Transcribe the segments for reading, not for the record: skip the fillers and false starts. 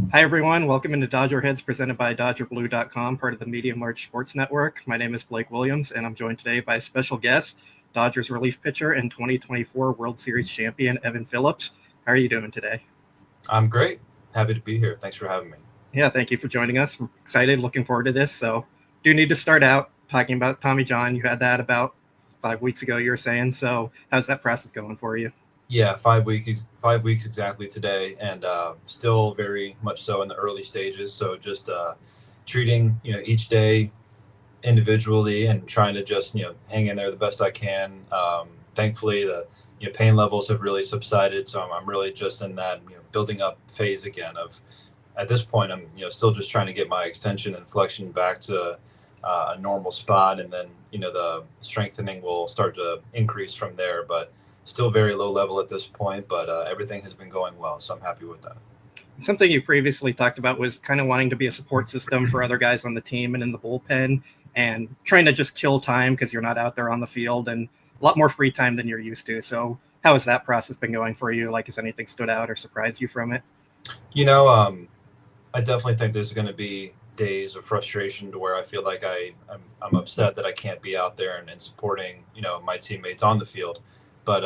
Hi, everyone. Welcome into DodgerHeads presented by DodgerBlue.com, part of the Media March Sports Network. My name is Blake Williams, and I'm joined today by a special guest, Dodgers relief pitcher and 2024 World Series champion, Evan Phillips. How are you doing today? I'm great. Happy to be here. Thanks for having me. Yeah, thank you for joining us. I'm excited, looking forward to this. So, do need to start out talking about Tommy John. You had that about 5 weeks ago, you were saying. So, how's that process going for you? Yeah, 5 weeks exactly today, and still very much so in the early stages. So just treating each day individually and trying to just hang in there the best I can. Thankfully, the pain levels have really subsided, so I'm really just in that building up phase again. Of at this point, I'm still just trying to get my extension and flexion back to a normal spot, and then the strengthening will start to increase from there. But still very low level at this point, but everything has been going well, so I'm happy with that. Something you previously talked about was kind of wanting to be a support system for other guys on the team and in the bullpen and trying to just kill time because you're not out there on the field and a lot more free time than you're used to. So, how has that process been going for you? Like, has anything stood out or surprised you from it? You know, um, I definitely think there's going to be days of frustration to where I feel like I'm upset that I can't be out there and supporting my teammates on the field. But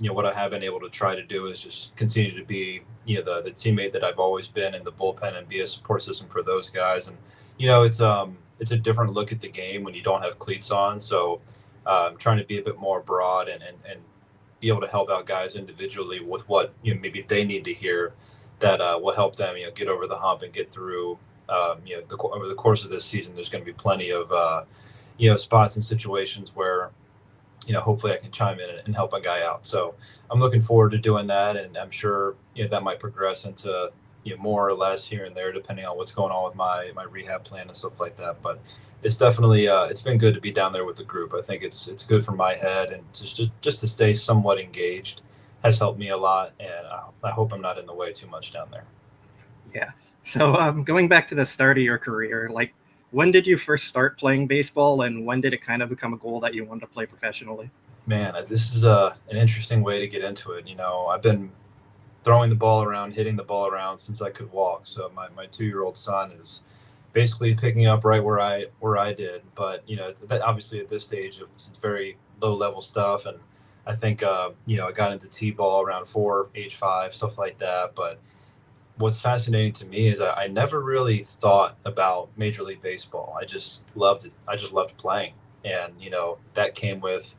what I have been able to try to do is just continue to be the teammate that I've always been in the bullpen and be a support system for those guys. And it's a different look at the game when you don't have cleats on. So trying to be a bit more broad and be able to help out guys individually with what maybe they need to hear that will help them get over the hump and get through over the course of this season. There's going to be plenty of spots and situations where hopefully I can chime in and help a guy out. So I'm looking forward to doing that, and I'm sure that might progress into more or less here and there depending on what's going on with my rehab plan and stuff like that. But it's definitely it's been good to be down there with the group. I think it's good for my head, and just to stay somewhat engaged has helped me a lot, and I hope I'm not in the way too much down there. Yeah. So, going back to the start of your career, like, when did you first start playing baseball and when did it kind of become a goal that you wanted to play professionally? Man, this is an interesting way to get into it. I've been throwing the ball around, hitting the ball around since I could walk. So my 2-year-old son is basically picking up right where I did. But obviously at this stage it's very low level stuff, and I think I got into t-ball around 4, age 5, stuff like that. But what's fascinating to me is I never really thought about Major League Baseball. I just loved it. I just loved playing, and that came with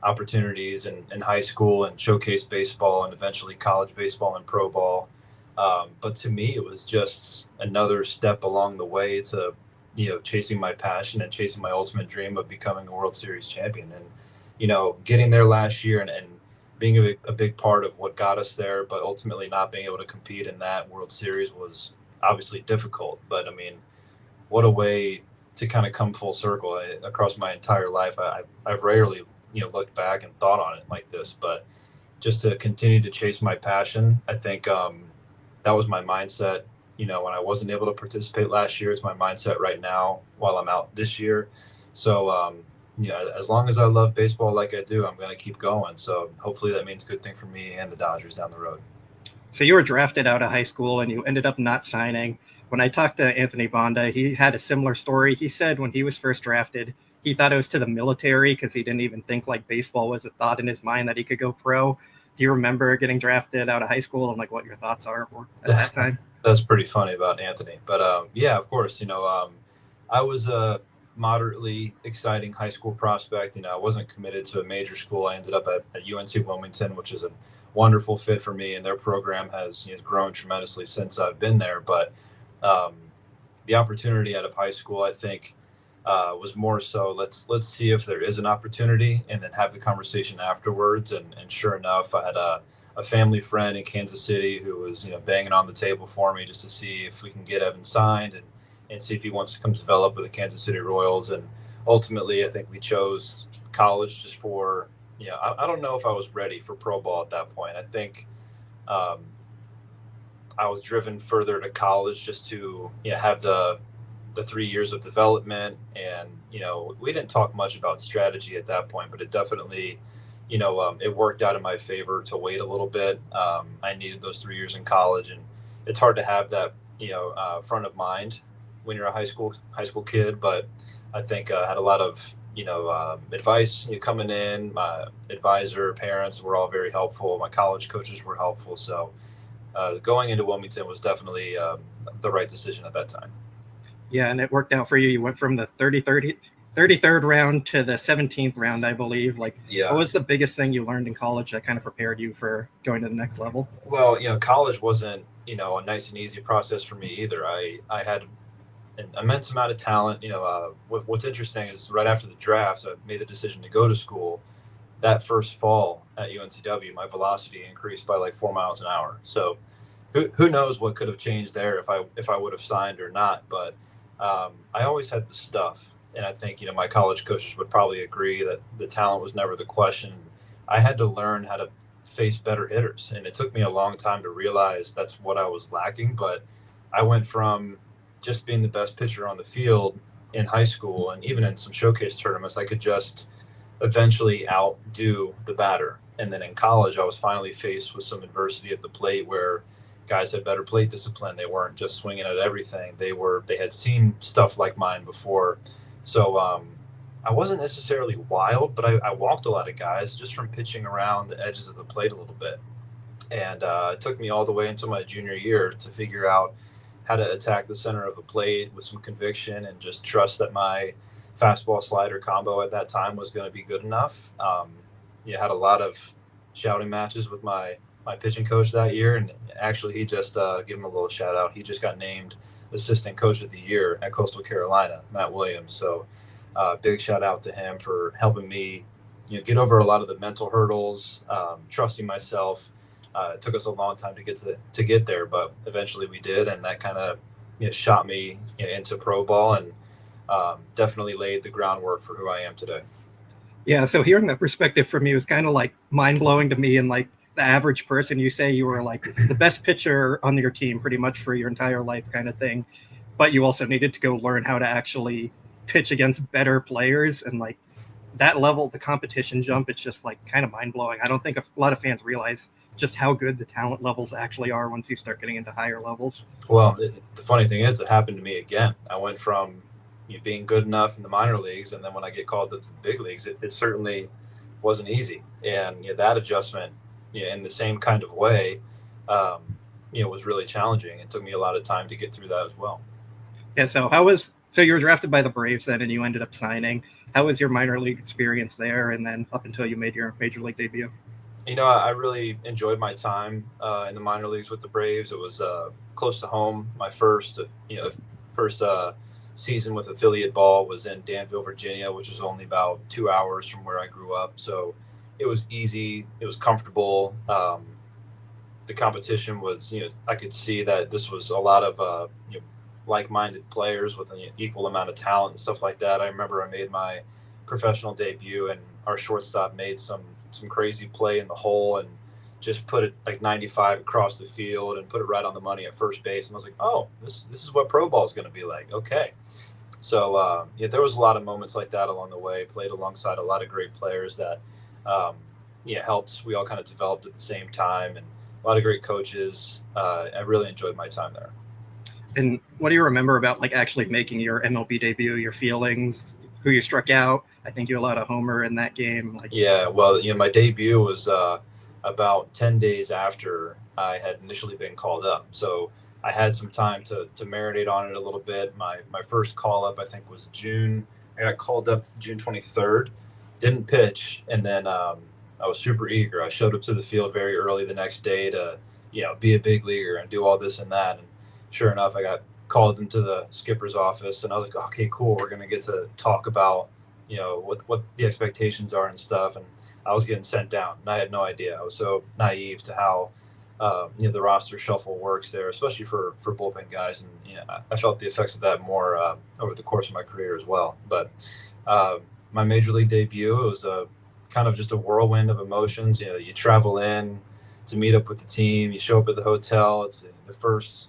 opportunities in high school and showcase baseball and eventually college baseball and pro ball. But to me, it was just another step along the way to, chasing my passion and chasing my ultimate dream of becoming a World Series champion. And, getting there last year and being a big part of what got us there, but ultimately not being able to compete in that World Series was obviously difficult. But I mean, what a way to kind of come full circle. Across my entire life, I've rarely looked back and thought on it like this, but just to continue to chase my passion, I think that was my mindset. When I wasn't able to participate last year, it's my mindset right now while I'm out this year. So as long as I love baseball like I do, I'm going to keep going. So hopefully that means a good thing for me and the Dodgers down the road. So, you were drafted out of high school and you ended up not signing. When I talked to Anthony Bonda, he had a similar story. He said when he was first drafted, he thought it was to the military because he didn't even think like baseball was a thought in his mind that he could go pro. Do you remember getting drafted out of high school and like what your thoughts are at that time? That's pretty funny about Anthony. But yeah, of course, I was a moderately exciting high school prospect. I wasn't committed to a major school. I ended up at UNC Wilmington, which is a wonderful fit for me, and their program has grown tremendously since I've been there. But um, the opportunity out of high school, I think, was more so let's see if there is an opportunity, and then have the conversation afterwards. And sure enough, I had a family friend in Kansas City who was banging on the table for me just to see if we can get Evan signed and see if he wants to come develop with the Kansas City Royals. And ultimately, I think we chose college just for I don't know if I was ready for pro ball at that point. I think um, I was driven further to college just to have the 3 years of development. And we didn't talk much about strategy at that point, but it definitely it worked out in my favor to wait a little bit. I needed those 3 years in college, and it's hard to have that front of mind when you're a high school kid. But I think I had a lot of advice coming in. My advisor, parents were all very helpful. My college coaches were helpful. So going into Wilmington was definitely the right decision at that time. Yeah, and it worked out for you. You went from the 33rd round to the 17th round, I believe. Like, Yeah. what was the biggest thing you learned in college that kind of prepared you for going to the next level? Well, college wasn't, a nice and easy process for me either. I had an immense amount of talent. What's interesting is right after the draft, I made the decision to go to school. That first fall at UNCW, my velocity increased by like 4 miles an hour. So who knows what could have changed there if I would have signed or not. But I always had the stuff, and I think my college coaches would probably agree that the talent was never the question. I had to learn how to face better hitters, and it took me a long time to realize that's what I was lacking. But I went from just being the best pitcher on the field in high school, and even in some showcase tournaments, I could just eventually outdo the batter. And then in college, I was finally faced with some adversity at the plate where guys had better plate discipline. They weren't just swinging at everything. They had seen stuff like mine before. So I wasn't necessarily wild, but I walked a lot of guys just from pitching around the edges of the plate a little bit. And it took me all the way into my junior year to figure out how to attack the center of the plate with some conviction and just trust that my fastball slider combo at that time was going to be good enough. You had a lot of shouting matches with my pitching coach that year, and actually he just give him a little shout out. He just got named assistant coach of the year at Coastal Carolina, Matt Williams. So big shout out to him for helping me get over a lot of the mental hurdles, trusting myself. It took us a long time to get there, but eventually we did, and that kind of shot me into pro ball, and definitely laid the groundwork for who I am today. Yeah, so hearing that perspective from you is kind of like mind blowing to me. And like the average person, you say you were like the best pitcher on your team pretty much for your entire life, kind of thing. But you also needed to go learn how to actually pitch against better players, and like that level, the competition jump, it's just like kind of mind blowing. I don't think a lot of fans realize just how good the talent levels actually are once you start getting into higher levels. Well, the funny thing is, it happened to me again. I went from being good enough in the minor leagues, and then when I get called up to the big leagues, it certainly wasn't easy. And that adjustment, in the same kind of way, was really challenging. It took me a lot of time to get through that as well. Yeah. So you were drafted by the Braves then, and you ended up signing. How was your minor league experience there, and then up until you made your major league debut? I really enjoyed my time in the minor leagues with the Braves. It was close to home. My first season with affiliate ball was in Danville, Virginia, which was only about 2 hours from where I grew up. So it was easy. It was comfortable. The competition was, I could see that this was a lot of, like-minded players with an equal amount of talent and stuff like that. I remember I made my professional debut, and our shortstop made some crazy play in the hole and just put it like 95 across the field and put it right on the money at first base. And I was like, oh, this is what pro ball is going to be like. Okay. So there was a lot of moments like that along the way. Played alongside a lot of great players that helped. We all kind of developed at the same time, and a lot of great coaches. I really enjoyed my time there. And what do you remember about like actually making your MLB debut, your feelings, who you struck out? I think you allowed a homer in that game. Yeah, well, my debut was about 10 days after I had initially been called up. So I had some time to marinate on it a little bit. My first call up, I think, was June. I got called up June 23rd, didn't pitch, and then I was super eager. I showed up to the field very early the next day to, be a big leaguer and do all this and that. And sure enough, I got called into the skipper's office, and I was like, okay, cool. We're going to get to talk about, what the expectations are and stuff. And I was getting sent down, and I had no idea. I was so naive to how, the roster shuffle works there, especially for bullpen guys. And, I felt the effects of that more over the course of my career as well. But my major league debut, it was kind of just a whirlwind of emotions. You travel in to meet up with the team. You show up at the hotel. It's the first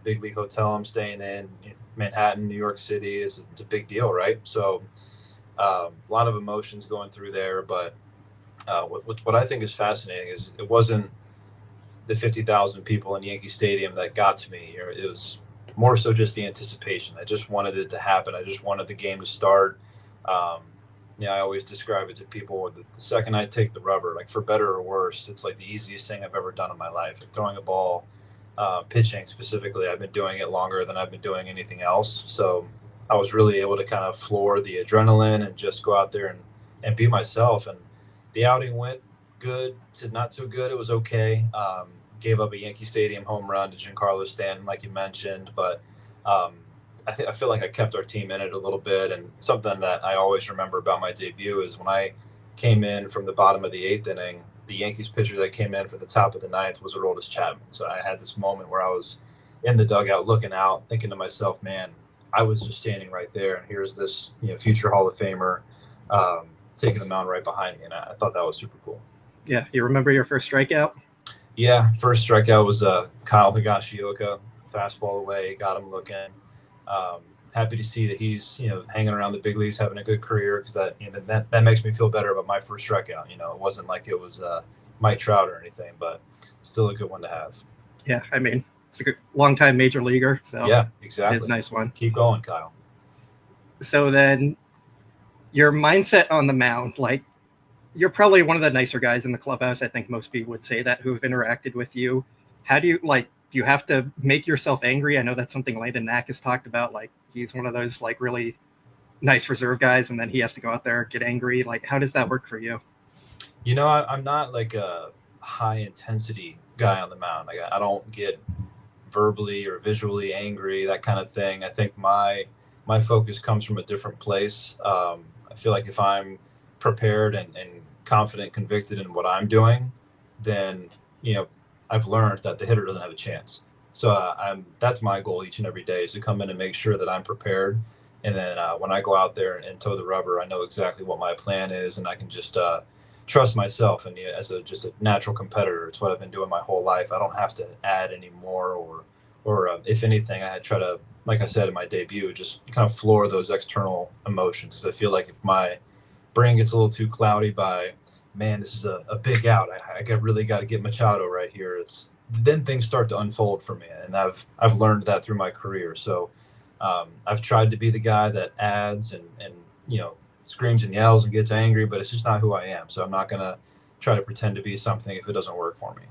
big league hotel I'm staying in Manhattan, New York City. It's a big deal, right? So a lot of emotions going through there. But what I think is fascinating is it wasn't the 50,000 people in Yankee Stadium that got to me. It was more so just the anticipation. I just wanted it to happen. I just wanted the game to start. Um, I always describe it to people. The second I take the rubber, like for better or worse, it's like the easiest thing I've ever done in my life. Like throwing a ball, pitching specifically, I've been doing it longer than I've been doing anything else. So I was really able to kind of floor the adrenaline and just go out there and be myself. And the outing went good to not so good. It was okay. Gave up a Yankee Stadium home run to Giancarlo Stanton, like you mentioned, but um, I feel like I kept our team in it a little bit. And something that I always remember about my debut is when I came in from the bottom of the eighth inning, the Yankees pitcher that came in for the top of the ninth was Aroldis Chapman. So I had this moment where I was in the dugout looking out, thinking to myself, man, I was just standing right there, and here's this future Hall of Famer taking the mound right behind me, and I thought that was super cool. Yeah, you remember your first strikeout? Yeah, first strikeout was Kyle Higashioka, fastball away, got him looking. Happy to see that he's hanging around the big leagues, having a good career, because that makes me feel better about my first strikeout. It wasn't like it was Mike Trout or anything, but still a good one to have. Yeah, I mean, it's a good long-time major leaguer. So yeah, exactly. It's a nice one. Keep going, Kyle. So then your mindset on the mound, like you're probably one of the nicer guys in the clubhouse. I think most people would say that who have interacted with you. How do you do you have to make yourself angry? I know that's something Landon Knack has talked about. Like he's one of those like really nice reserve guys, and then he has to go out there, get angry. Like, how does that work for you? I'm not like a high intensity guy on the mound. Like I don't get verbally or visually angry, that kind of thing. I think my focus comes from a different place. I feel like if I'm prepared and confident, convicted in what I'm doing, then I've learned that the hitter doesn't have a chance. So that's my goal each and every day, is to come in and make sure that I'm prepared. And then when I go out there and toe the rubber, I know exactly what my plan is, and I can just trust myself. And as just a natural competitor, it's what I've been doing my whole life. I don't have to add any more, or if anything, I try to, like I said in my debut, just kind of floor those external emotions. Because I feel like if my brain gets a little too cloudy by, man, this is a big out, I really got to get Machado right here, then things start to unfold for me. And I've learned that through my career. So I've tried to be the guy that adds and screams and yells and gets angry, but it's just not who I am. So I'm not going to try to pretend to be something if it doesn't work for me.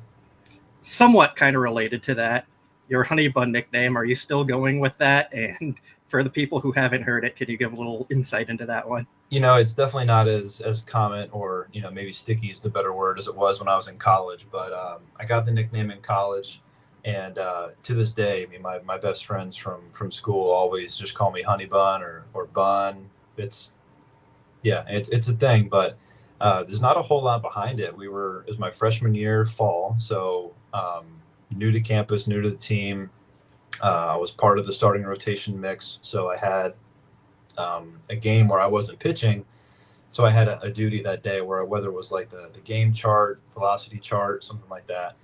Somewhat kind of related to that, your Honey Bun nickname, are you still going with that? And for the people who haven't heard it, can you give a little insight into that one? It's definitely not as common, or maybe sticky is the better word, as it was when I was in college. But I got the nickname in college, and to this day, I mean, my best friends from school always just call me Honey Bun or Bun. It's a thing, but there's not a whole lot behind it. It was my freshman year, fall, so new to campus, new to the team. I was part of the starting rotation mix, so I had a game where I wasn't pitching, so I had a duty that day whether it was like the game chart, velocity chart, something like that,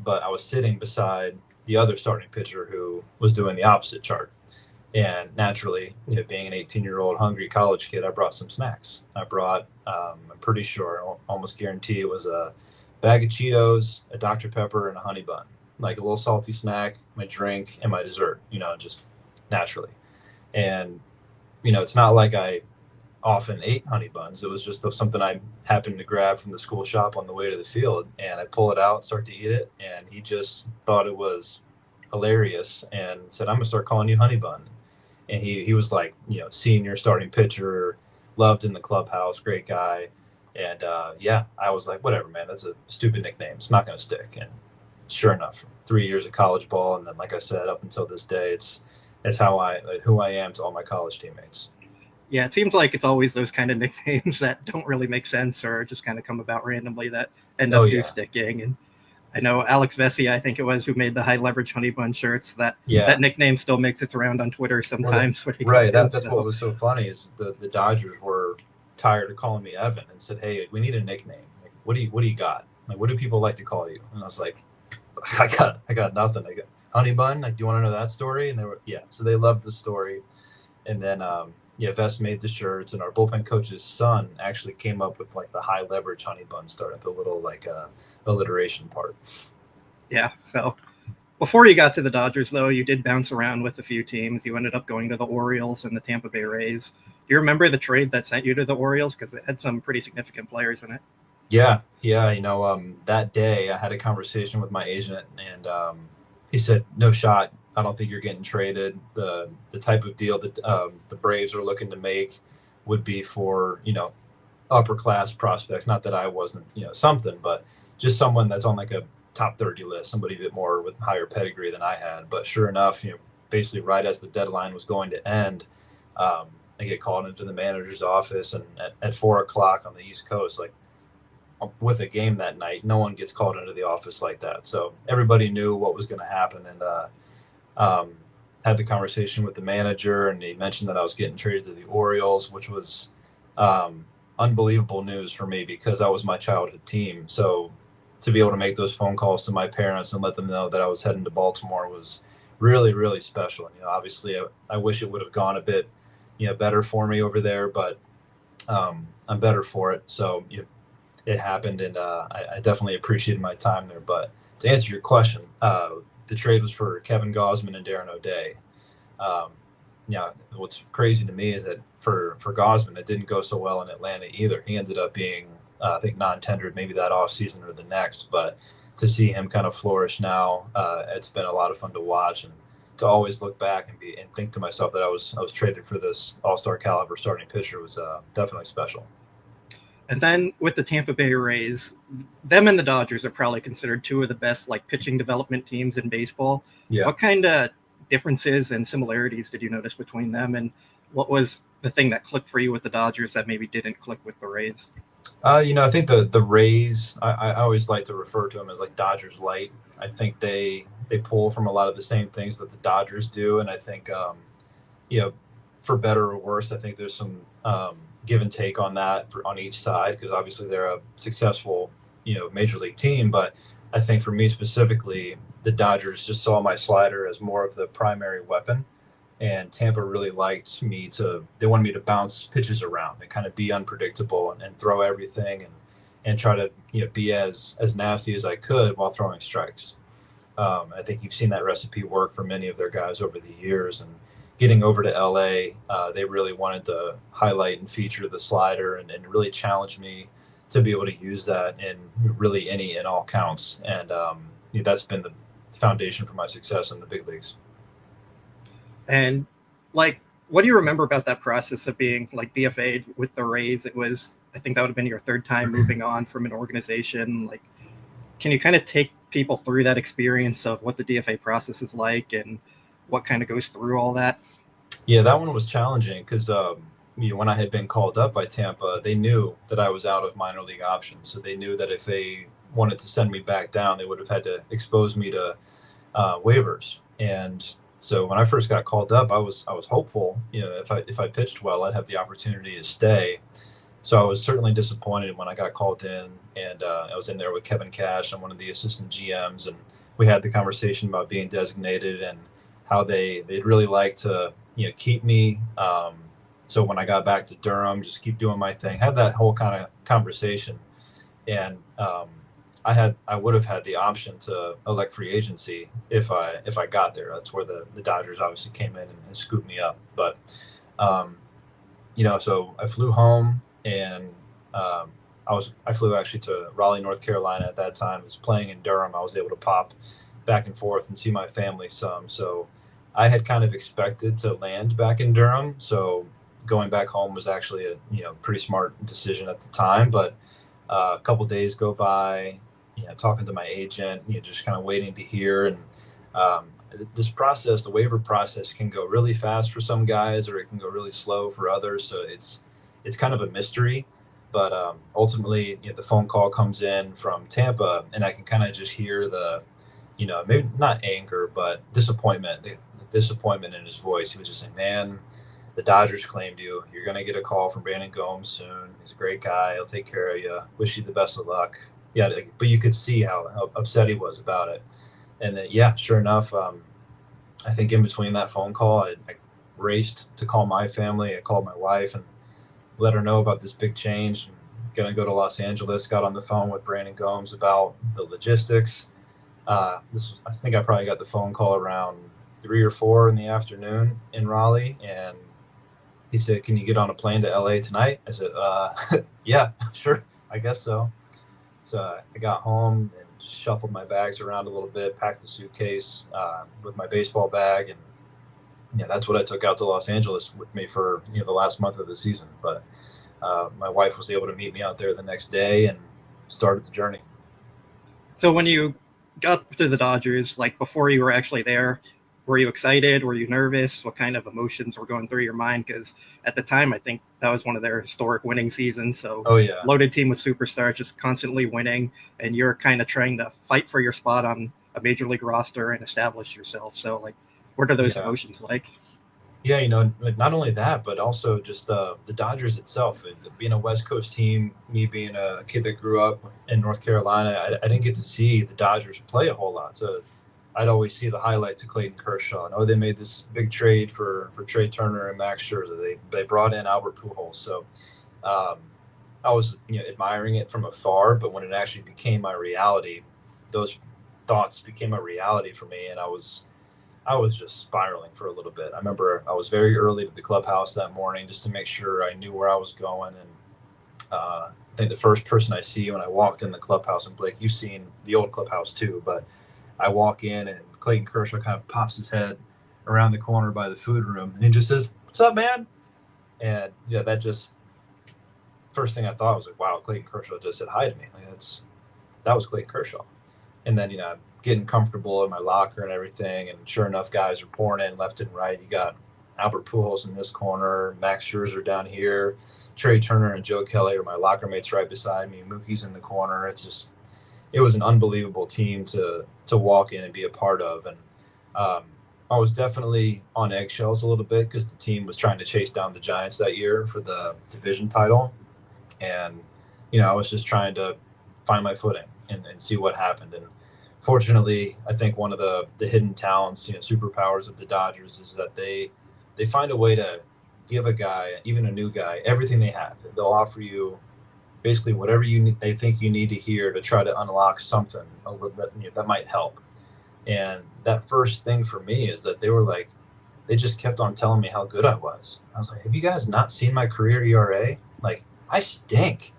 but I was sitting beside the other starting pitcher who was doing the opposite chart. And naturally, being an 18-year-old hungry college kid, I brought some snacks. I brought, I'm pretty sure, I'll almost guarantee it was a bag of Cheetos, a Dr. Pepper, and a honey bun, like a little salty snack, my drink, and my dessert, just naturally. And, it's not like I often ate honey buns. It was just something I happened to grab from the school shop on the way to the field. And I pull it out, start to eat it, and he just thought it was hilarious and said, "I'm going to start calling you Honey Bun." And he was like, senior starting pitcher, loved in the clubhouse, great guy. And I was like, whatever, man, that's a stupid nickname. It's not going to stick. And sure enough, 3 years of college ball, and then, like I said, up until this day, it's who I am to all my college teammates. Yeah, it seems like it's always those kind of nicknames that don't really make sense or just kind of come about randomly that end up sticking. And I know Alex Vesey, I think it was, who made the high leverage Honey Bun shirts. That nickname still makes its round on Twitter sometimes. Right. That's what was so funny is the Dodgers were tired of calling me Evan and said, "Hey, we need a nickname. Like, what do you got? Like, what do people like to call you?" And I was like, I got nothing. I got Honey Bun. Like, do you want to know that story? And they were, so they loved the story. And then, Vest made the shirts, and our bullpen coach's son actually came up with like the high leverage Honey Bun start at the little like alliteration part. Yeah. So Before you got to the Dodgers, though, you did bounce around with a few teams. You ended up going to the Orioles and the Tampa Bay Rays. Do you remember the trade that sent you to the Orioles? Because it had some pretty significant players in it. Yeah. That day I had a conversation with my agent, and he said, "No shot. I don't think you're getting traded. The type of deal that the Braves are looking to make would be for upper class prospects. Not that I wasn't something, but just someone that's on like a top 30 list, somebody a bit more with higher pedigree than I had." But sure enough, basically right as the deadline was going to end, I get called into the manager's office, and at 4 o'clock on the East Coast, like with a game that night, no one gets called into the office like that. So everybody knew what was going to happen, and had the conversation with the manager, and he mentioned that I was getting traded to the Orioles, which was unbelievable news for me because that was my childhood team. So to be able to make those phone calls to my parents and let them know that I was heading to Baltimore was really, really special. Obviously, I wish it would have gone a bit, better for me over there, but I'm better for it. So it happened, and I definitely appreciated my time there. But to answer your question, the trade was for Kevin Gausman and Darren O'Day. What's crazy to me is that for Gausman, it didn't go so well in Atlanta either. He ended up being, I think, non-tendered maybe that offseason or the next. But to see him kind of flourish now, it's been a lot of fun to watch, and to always look back and think to myself that I was traded for this all-star caliber starting pitcher was definitely special. And then with the Tampa Bay Rays, them and the Dodgers are probably considered two of the best pitching development teams in baseball. Yeah. What kind of differences and similarities did you notice between them, and what was the thing that clicked for you with the Dodgers that maybe didn't click with the Rays? I think the Rays, I always like to refer to them as like Dodgers light. I think they pull from a lot of the same things that the Dodgers do, and I think for better or worse, I think there's some give and take on that on each side, because obviously they're a successful major league team. But I think for me specifically, the Dodgers just saw my slider as more of the primary weapon, and Tampa really liked me they wanted me to bounce pitches around and kind of be unpredictable and throw everything and try to be as nasty as I could while throwing strikes. I think you've seen that recipe work for many of their guys over the years, and getting over to LA, they really wanted to highlight and feature the slider and really challenge me to be able to use that in really any and all counts. And that's been the foundation for my success in the big leagues. And what do you remember about that process of being DFA'd with the Rays? I think that would have been your third time moving on from an organization. Can you kind of take people through that experience of what the DFA process is like and what kind of goes through all that? Yeah, that one was challenging because when I had been called up by Tampa, they knew that I was out of minor league options. So they knew that if they wanted to send me back down, they would have had to expose me to waivers. And so when I first got called up, I was hopeful, if I pitched well, I'd have the opportunity to stay. So I was certainly disappointed when I got called in, and I was in there with Kevin Cash and one of the assistant GMs, and we had the conversation about being designated and how they'd really like to keep me. So when I got back to Durham, just keep doing my thing. Had that whole kind of conversation, and I would have had the option to elect free agency if I got there. That's where the Dodgers obviously came in and scooped me up. But so I flew home, and I flew actually to Raleigh, North Carolina at that time. I was playing in Durham. I was able to pop back and forth and see my family some. So I had kind of expected to land back in Durham. So going back home was actually a pretty smart decision at the time. But a couple days go by, talking to my agent, just kind of waiting to hear. And this process, the waiver process, can go really fast for some guys, or it can go really slow for others. So it's kind of a mystery. But ultimately, the phone call comes in from Tampa, and I can kind of just hear the, maybe not anger, but disappointment. The disappointment in his voice. He was just saying, "Man, the Dodgers claimed you. You're going to get a call from Brandon Gomes soon. He's a great guy. He'll take care of you. Wish you the best of luck." Yeah, but you could see how upset he was about it. And then, sure enough, I think in between that phone call, I raced to call my family. I called my wife and let her know about this big change. And going to go to Los Angeles. Got on the phone with Brandon Gomes about the logistics. I think I probably got the phone call around 3 or 4 in the afternoon in Raleigh, and he said, "Can you get on a plane to LA tonight?" I said, "Yeah, sure, I guess so." So I got home and just shuffled my bags around a little bit, packed a suitcase with my baseball bag, and yeah, that's what I took out to Los Angeles with me for the last month of the season. But my wife was able to meet me out there the next day and started the journey. So when you got to the Dodgers, like before you were actually there, were you excited? Were you nervous? What kind of emotions were going through your mind? Because at the time, I think that was one of their historic winning seasons. So Oh yeah, loaded team with superstars, just constantly winning, and you're kind of trying to fight for your spot on a major league roster and establish yourself. So like, what are those yeah. emotions like? Yeah, like not only that, but also just the Dodgers itself. Being a West Coast team, me being a kid that grew up in North Carolina, I didn't get to see the Dodgers play a whole lot. So I'd always see the highlights of Clayton Kershaw. And, they made this big trade for Trey Turner and Max Scherzer. They brought in Albert Pujols. So um, I was admiring it from afar, but when it actually became my reality, those thoughts became a reality for me, and I was just spiraling for a little bit. I remember I was very early to the clubhouse that morning just to make sure I knew where I was going. And I think the first person I see when I walked in the clubhouse, and Blake, you've seen the old clubhouse too, but I walk in and Clayton Kershaw kind of pops his head around the corner by the food room and he just says, "What's up, man?" And yeah, that just first thing I thought was like, wow, Clayton Kershaw just said hi to me. Like that was Clayton Kershaw. And then, I'm getting comfortable in my locker and everything. And sure enough, guys are pouring in left and right. You got Albert Pujols in this corner, Max Scherzer down here, Trey Turner and Joe Kelly are my locker mates right beside me. Mookie's in the corner. It was an unbelievable team to walk in and be a part of. And um, I was definitely on eggshells a little bit because the team was trying to chase down the Giants that year for the division title. And, I was just trying to find my footing and see what happened. And fortunately, I think one of the hidden talents, superpowers of the Dodgers is that they find a way to give a guy, even a new guy, everything they have. They'll offer you basically whatever they think you need to hear to try to unlock something that might help. And that first thing for me is that they just kept on telling me how good I was. I was like, "Have you guys not seen my career ERA? Like, I stink.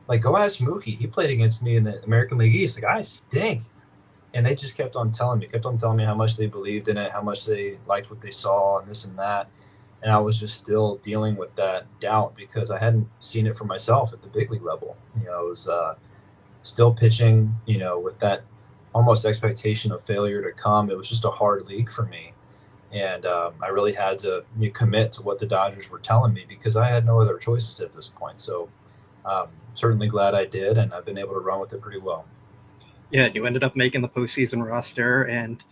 Like, go ask Mookie. He played against me in the American League East. Like, I stink." And they just kept on telling me how much they believed in it, how much they liked what they saw and this and that. And I was just still dealing with that doubt because I hadn't seen it for myself at the big league level. I was still pitching, with that almost expectation of failure to come. It was just a hard league for me. And I really had to commit to what the Dodgers were telling me because I had no other choices at this point. So certainly glad I did, and I've been able to run with it pretty well. Yeah, you ended up making the postseason roster, and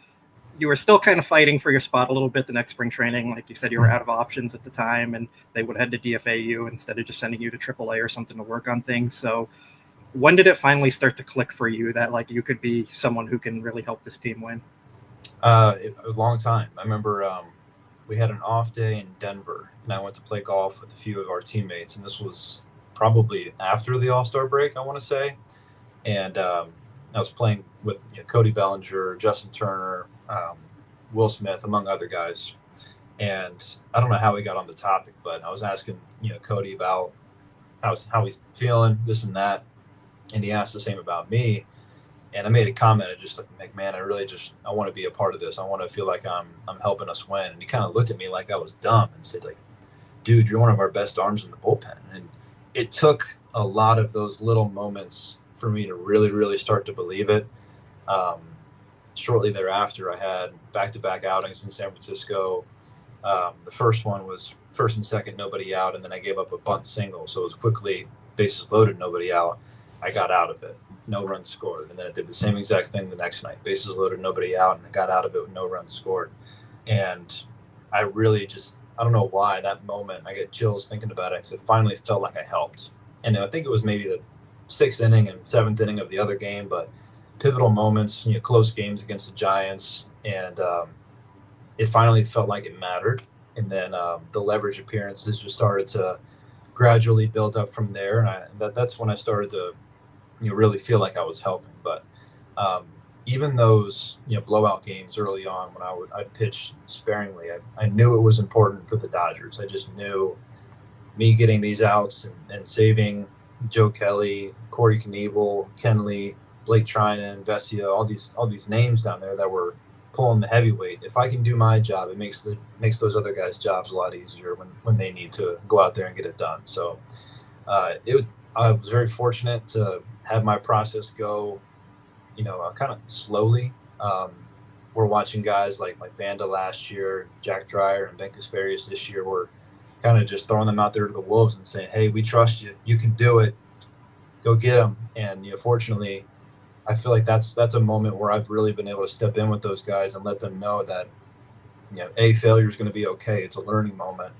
you were still kind of fighting for your spot a little bit the next spring training. Like you said, you were out of options at the time, and they would have had to DFA you instead of just sending you to AAA or something to work on things. So when did it finally start to click for you that like you could be someone who can really help this team win? A long time. I remember we had an off day in Denver, and I went to play golf with a few of our teammates, and this was probably after the All-Star break, I want to say. And I was playing with Cody Bellinger, Justin Turner, Will Smith, among other guys. And I don't know how we got on the topic, but I was asking Cody about how he's feeling, this and that, and he asked the same about me. And I made a comment of just like, man, I want to be a part of this. I want to feel like I'm helping us win. And he kind of looked at me like I was dumb and said, like, "Dude, you're one of our best arms in the bullpen." And it took a lot of those little moments for me to really, really start to believe it. Um, Shortly thereafter, I had back-to-back outings in San Francisco. The first one was first and second, nobody out, and then I gave up a bunt single. So it was quickly bases loaded, nobody out. I got out of it, no runs scored. And then I did the same exact thing the next night, bases loaded, nobody out, and I got out of it with no runs scored. And I really I don't know why that moment, I get chills thinking about it because it finally felt like I helped. And I think it was maybe the sixth inning and seventh inning of the other game, but pivotal moments, close games against the Giants, and it finally felt like it mattered. And then the leverage appearances just started to gradually build up from there, and that's when I started to really feel like I was helping. But even those blowout games early on when I'd pitch sparingly, I knew it was important for the Dodgers. I just knew me getting these outs and saving Joe Kelly, Corey Knievel, Kenley, Blake Trinan, Vesia, all these names down there that were pulling the heavyweight. If I can do my job, it makes those other guys' jobs a lot easier when they need to go out there and get it done. So I was very fortunate to have my process go, kind of slowly. Um, we're watching guys like Vanda last year, Jack Dreyer, and Ben Kasperius this year. We're kind of just throwing them out there to the wolves and saying, "Hey, we trust you. You can do it. Go get them." And fortunately, I feel like that's a moment where I've really been able to step in with those guys and let them know that A, failure is going to be okay. It's a learning moment,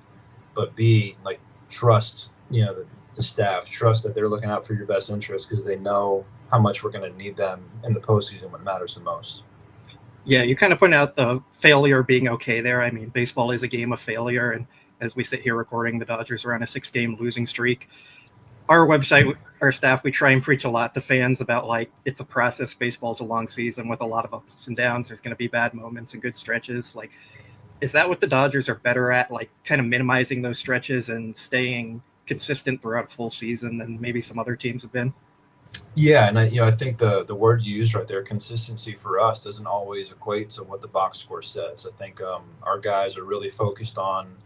but B, like trust the staff, trust that they're looking out for your best interest because they know how much we're going to need them in the postseason when it matters the most. Yeah, you kind of point out the failure being okay there. I mean, baseball is a game of failure, and as we sit here recording, the Dodgers are on a 6-game losing streak. Our website, our staff, we try and preach a lot to fans about like it's a process. Baseball's a long season with a lot of ups and downs. There's going to be bad moments and good stretches. Like, is that what the Dodgers are better at? Like, kind of minimizing those stretches and staying consistent throughout a full season than maybe some other teams have been? Yeah, and I think the word you used right there, consistency for us doesn't always equate to what the box score says. I think our guys are really focused on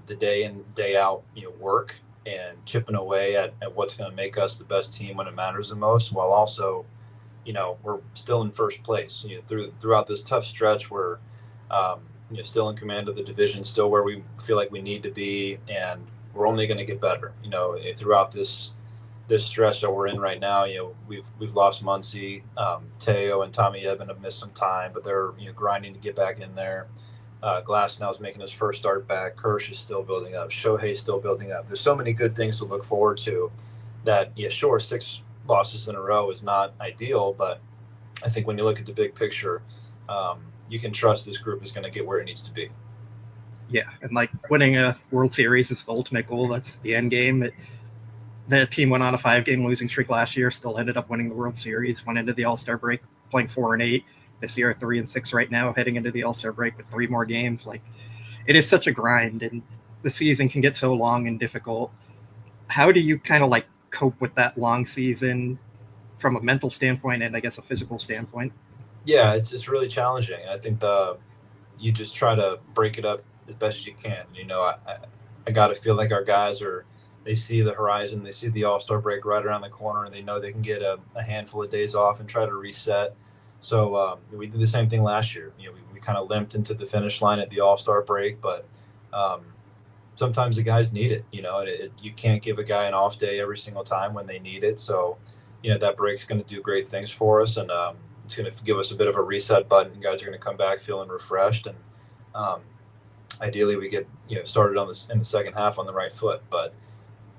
the day in day out work and chipping away at what's going to make us the best team when it matters the most, while also we're still in first place. Throughout this tough stretch, we're still in command of the division, still where we feel like we need to be, and we're only going to get better. Throughout this stretch that we're in right now, we've lost Muncy, Teo, and Tommy Evan have missed some time, but they're grinding to get back in there. Glass now is making his first start back. Kirsch is still building up. Shohei's still building up. There's so many good things to look forward to. That sure, 6 losses in a row is not ideal, but I think when you look at the big picture, you can trust this group is going to get where it needs to be. Yeah, and like winning a World Series is the ultimate goal. That's the end game. The team went on a 5-game losing streak last year, still ended up winning the World Series, went into the All-Star break playing 4-8. This year, 3-6 right now, heading into the All-Star break with 3 more games. Like, it is such a grind, and the season can get so long and difficult. How do you kind of like cope with that long season from a mental standpoint and I guess a physical standpoint? Yeah, it's really challenging. I think you just try to break it up as best as you can. I got to feel like our guys they see the horizon, they see the All-Star break right around the corner, and they know they can get a handful of days off and try to reset. So we did the same thing last year. We kind of limped into the finish line at the All-Star break, but sometimes the guys need it. You can't give a guy an off day every single time when they need it. So, that break's going to do great things for us, and it's going to give us a bit of a reset button. Guys are going to come back feeling refreshed, and ideally we get started in the second half on the right foot. But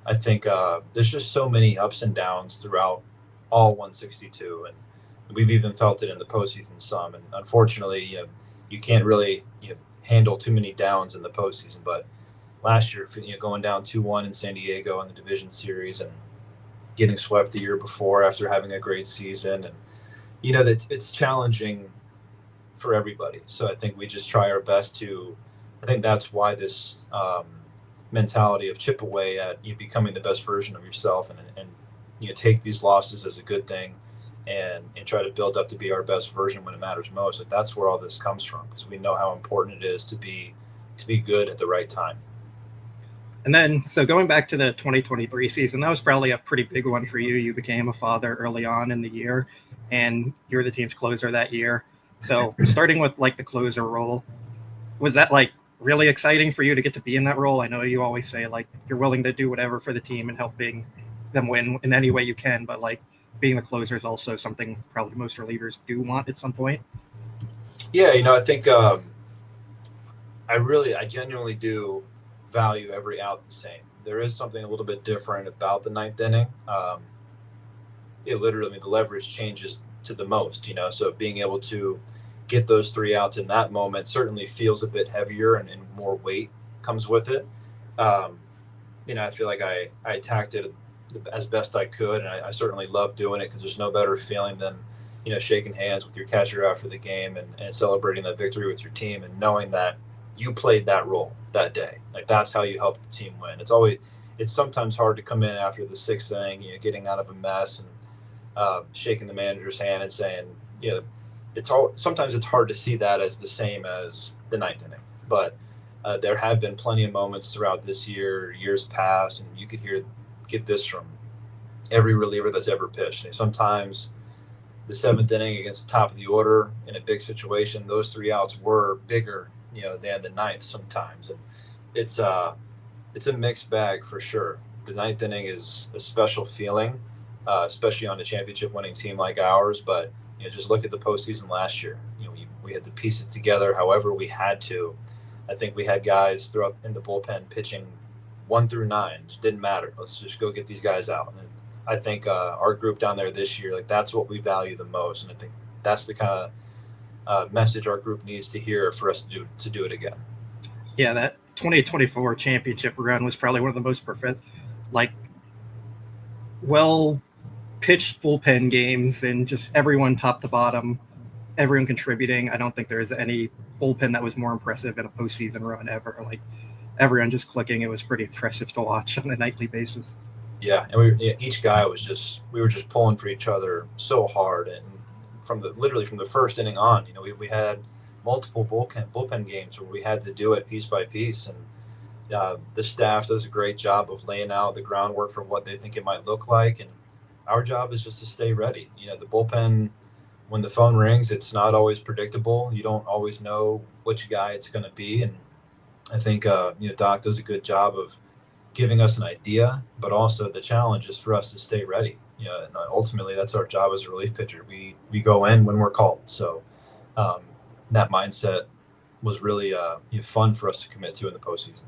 I think there's just so many ups and downs throughout all 162, and we've even felt it in the postseason some. And unfortunately, you can't really handle too many downs in the postseason. But last year, going down 2-1 in San Diego in the division series and getting swept the year before after having a great season, and it's challenging for everybody. So I think we just try our best to. I think that's why this mentality of chip away at you becoming the best version of yourself, and take these losses as a good thing, and try to build up to be our best version when it matters most. Like, that's where all this comes from, because we know how important it is to be good at the right time. And then, so going back to the 2023 season, that was probably a pretty big one for you. You became a father early on in the year, and you were the team's closer that year. So starting with like the closer role, was that like really exciting for you to get to be in that role? I know you always say like you're willing to do whatever for the team and helping them win in any way you can, but like being the closer is also something probably most relievers do want at some point. Yeah, I think I genuinely do value every out the same. There is something a little bit different about the ninth inning. It literally, the leverage changes to the most, so being able to get those 3 outs in that moment certainly feels a bit heavier, and more weight comes with it. I feel like I attacked it as best I could, and I certainly love doing it because there's no better feeling than shaking hands with your catcher after the game and celebrating that victory with your team and knowing that you played that role that day. Like that's how you help the team win. It's sometimes hard to come in after the sixth inning, getting out of a mess and shaking the manager's hand and saying, sometimes it's hard to see that as the same as the ninth inning. But there have been plenty of moments throughout this year, years past, and you could get this from every reliever that's ever pitched. Sometimes the seventh inning against the top of the order in a big situation, those 3 outs were bigger, than the ninth sometimes. And it's a mixed bag for sure. The ninth inning is a special feeling, especially on a championship winning team like ours. But, just look at the postseason last year. We had to piece it together however we had to. I think we had guys throughout in the bullpen pitching 1 through 9. It didn't matter. Let's just go get these guys out. And I think our group down there this year, like that's what we value the most. And I think that's the kind of message our group needs to hear for us to do it again. Yeah, that 2024 championship run was probably one of the most perfect, well-pitched bullpen games, and just everyone top to bottom, everyone contributing. I don't think there's any bullpen that was more impressive in a postseason run ever. Like everyone just clicking. It was pretty impressive to watch on a nightly basis. Yeah, and each guy we were just pulling for each other so hard, and from the first inning on, we had multiple bullpen games where we had to do it piece by piece, and the staff does a great job of laying out the groundwork for what they think it might look like, and our job is just to stay ready. The bullpen, when the phone rings, it's not always predictable. You don't always know which guy it's going to be, and I think Doc does a good job of giving us an idea, but also the challenge is for us to stay ready. And ultimately that's our job as a relief pitcher. We go in when we're called. So that mindset was really fun for us to commit to in the postseason.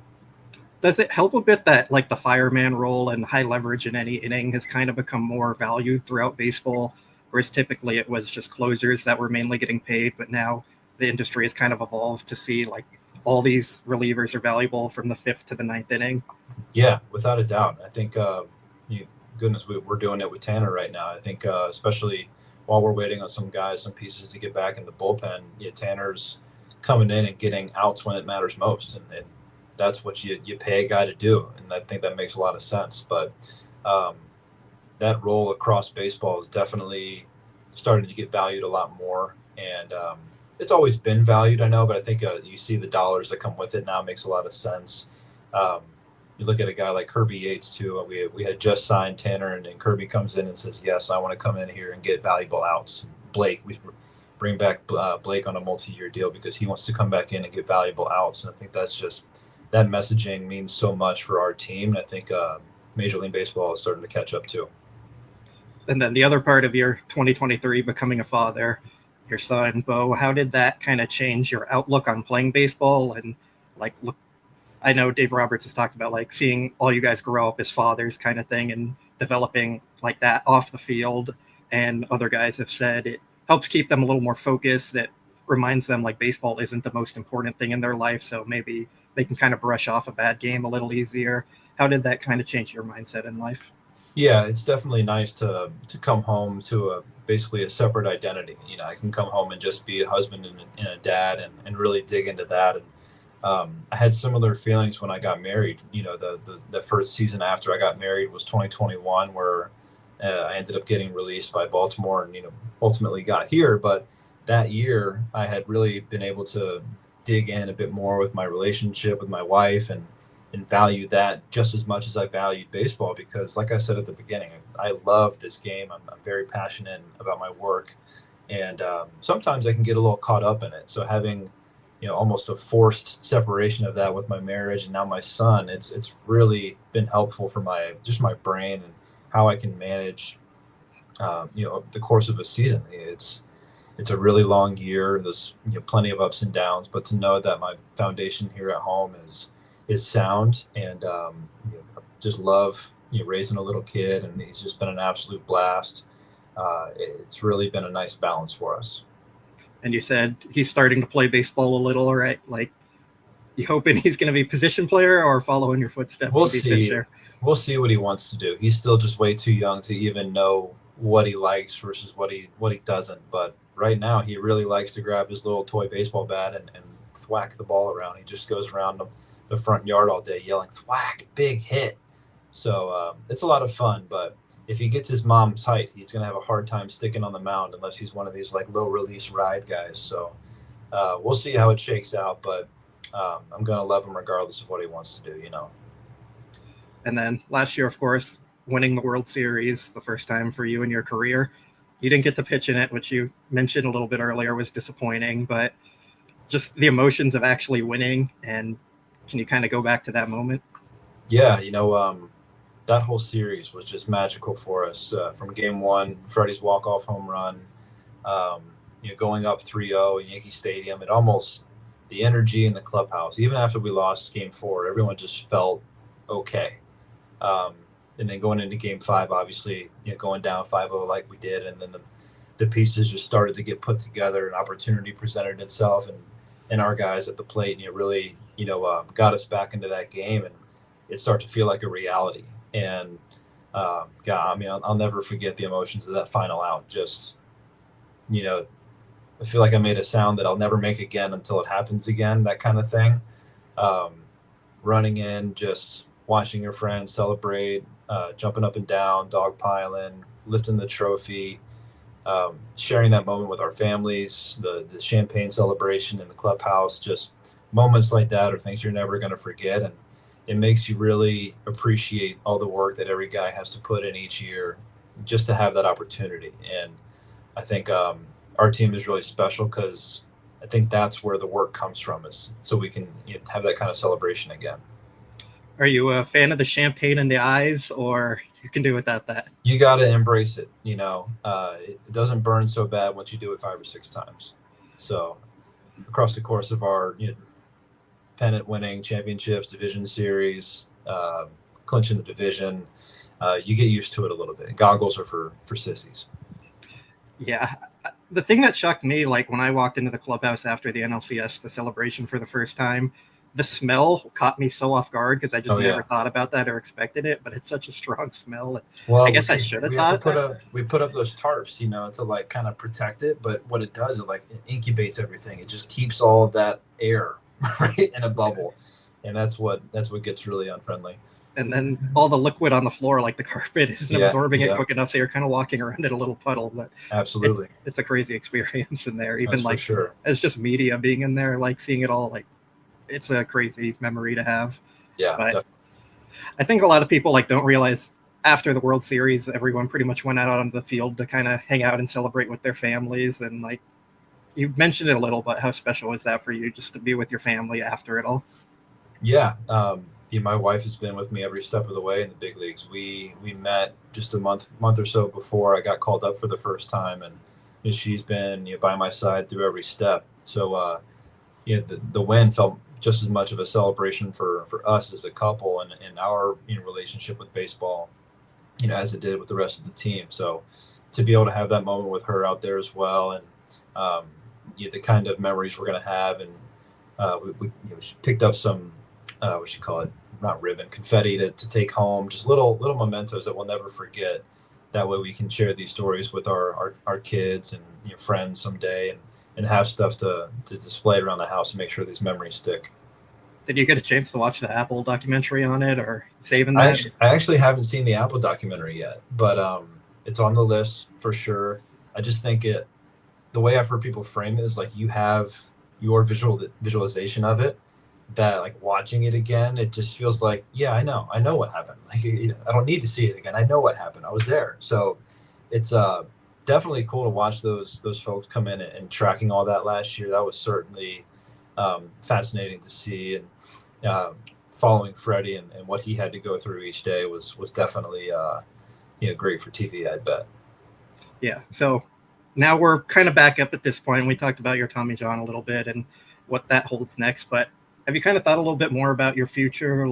Does it help a bit that the fireman role and high leverage in any inning has kind of become more valued throughout baseball, whereas typically it was just closers that were mainly getting paid, but now the industry has kind of evolved to see all these relievers are valuable from the 5th to the 9th inning? Yeah, without a doubt. I think, we're doing it with Tanner right now. I think especially while we're waiting on some pieces to get back in the bullpen, Tanner's coming in and getting outs when it matters most. And that's what you pay a guy to do. And I think that makes a lot of sense. But that role across baseball is definitely starting to get valued a lot more. And it's always been valued, I know, but I think you see the dollars that come with it now. Makes a lot of sense. You look at a guy like Kirby Yates too. We had just signed Tanner, and then Kirby comes in and says, "Yes, I want to come in here and get valuable outs." Blake, we bring back Blake on a multi-year deal because he wants to come back in and get valuable outs. And I think that messaging means so much for our team. And I think Major League Baseball is starting to catch up too. And then the other part of your 2023 becoming a father, your son, Bo, how did that kind of change your outlook on playing baseball? And look, I know Dave Roberts has talked about seeing all you guys grow up as fathers kind of thing and developing that off the field. And other guys have said it helps keep them a little more focused. It reminds them baseball isn't the most important thing in their life. So maybe they can kind of brush off a bad game a little easier. How did that kind of change your mindset in life? Yeah, it's definitely nice to come home to basically a separate identity. I can come home and just be a husband and a dad and really dig into that. And I had similar feelings when I got married. The first season after I got married was 2021, where I ended up getting released by Baltimore and, ultimately got here. But that year I had really been able to dig in a bit more with my relationship with my wife and value that just as much as I valued baseball, because like I said at the beginning, I love this game. I'm very passionate about my work, and sometimes I can get a little caught up in it. So having almost a forced separation of that with my marriage and now my son, it's really been helpful for my brain and how I can manage the course of a season. It's a really long year. There's plenty of ups and downs, but to know that my foundation here at home is sound, and just love raising a little kid, and he's just been an absolute blast. It's really been a nice balance for us. And you said he's starting to play baseball a little, right? You hoping he's going to be a position player or follow in your footsteps? We'll see. We'll see what he wants to do. He's still just way too young to even know what he likes versus what he doesn't. But right now, he really likes to grab his little toy baseball bat and thwack the ball around. He just goes around the front yard all day yelling "thwack, big hit." So it's a lot of fun. But if he gets his mom's height, he's going to have a hard time sticking on the mound unless he's one of these like low release ride guys. So we'll see how it shakes out. But I'm going to love him regardless of what he wants to do. And then last year, of course, winning the World Series, the first time for you in your career. You didn't get to pitch in it, which you mentioned a little bit earlier was disappointing, but just the emotions of actually winning. And can you kind of go back to that moment? Yeah, that whole series was just magical for us. From game one, Freddie's walk-off home run, going up 3-0 in Yankee Stadium, the energy in the clubhouse, even after we lost game four, everyone just felt okay. And then going into game five, obviously, going down 5-0 like we did, and then the pieces just started to get put together, an opportunity presented itself, and our guys at the plate, really, got us back into that game, and it started to feel like a reality. And God, I'll never forget the emotions of that final out. Just, I feel like I made a sound that I'll never make again until it happens again, that kind of thing. Running in, just watching your friends celebrate, jumping up and down, dog piling, lifting the trophy, sharing that moment with our families, the champagne celebration in the clubhouse, just moments like that are things you're never going to forget. And it makes you really appreciate all the work that every guy has to put in each year just to have that opportunity. And I think our team is really special because I think that's where the work comes from, is so we can have that kind of celebration again. Are you a fan of the champagne in the eyes, or you can do without that? You got to embrace it. It doesn't burn so bad once you do it 5 or 6 times. So across the course of our pennant winning championships, division series, clinching the division, you get used to it a little bit. Goggles are for sissies. Yeah. The thing that shocked me, like when I walked into the clubhouse after the NLCS, the celebration for the first time, the smell caught me so off guard because I just never thought about that or expected it, but it's such a strong smell. Well, I guess I should have thought. We put up those tarps, to like kind of protect it. But what it does, it incubates everything. It just keeps all of that air right in a bubble, and that's what gets really unfriendly. And then all the liquid on the floor, like the carpet, isn't absorbing it quick enough, so you're kind of walking around in a little puddle. But absolutely, it's a crazy experience in there. Even that's for sure. It's just media being in there, like seeing it all, like it's a crazy memory to have. Yeah, but definitely. I think a lot of people don't realize after the World Series, everyone pretty much went out onto the field to kind of hang out and celebrate with their families. And you mentioned it a little, but how special is that for you just to be with your family after it all? Yeah. My wife has been with me every step of the way in the big leagues. We met just a month or so before I got called up for the first time, and she's been by my side through every step. So the win felt just as much of a celebration for us as a couple and our relationship with baseball, as it did with the rest of the team. So to be able to have that moment with her out there as well, and the kind of memories we're going to have, and we picked up some what you call it, not ribbon, confetti to take home, just little mementos that we'll never forget. That way we can share these stories with our kids and friends someday, and have stuff to display around the house and make sure these memories stick. Did you get a chance to watch the Apple documentary on it, or saving that? I actually haven't seen the Apple documentary yet, but it's on the list for sure. I just think the way I've heard people frame it is like you have your visualization of it, that watching it again, it just feels like, yeah, I know what happened. I don't need to see it again. I know what happened. I was there. So it's definitely cool to watch those folks come in and tracking all that last year. That was certainly fascinating to see, and following Freddie and what he had to go through each day was definitely great for TV, I bet. Yeah. So now we're kind of back up at this point. We talked about your Tommy John a little bit and what that holds next, but have you kind of thought a little bit more about your future,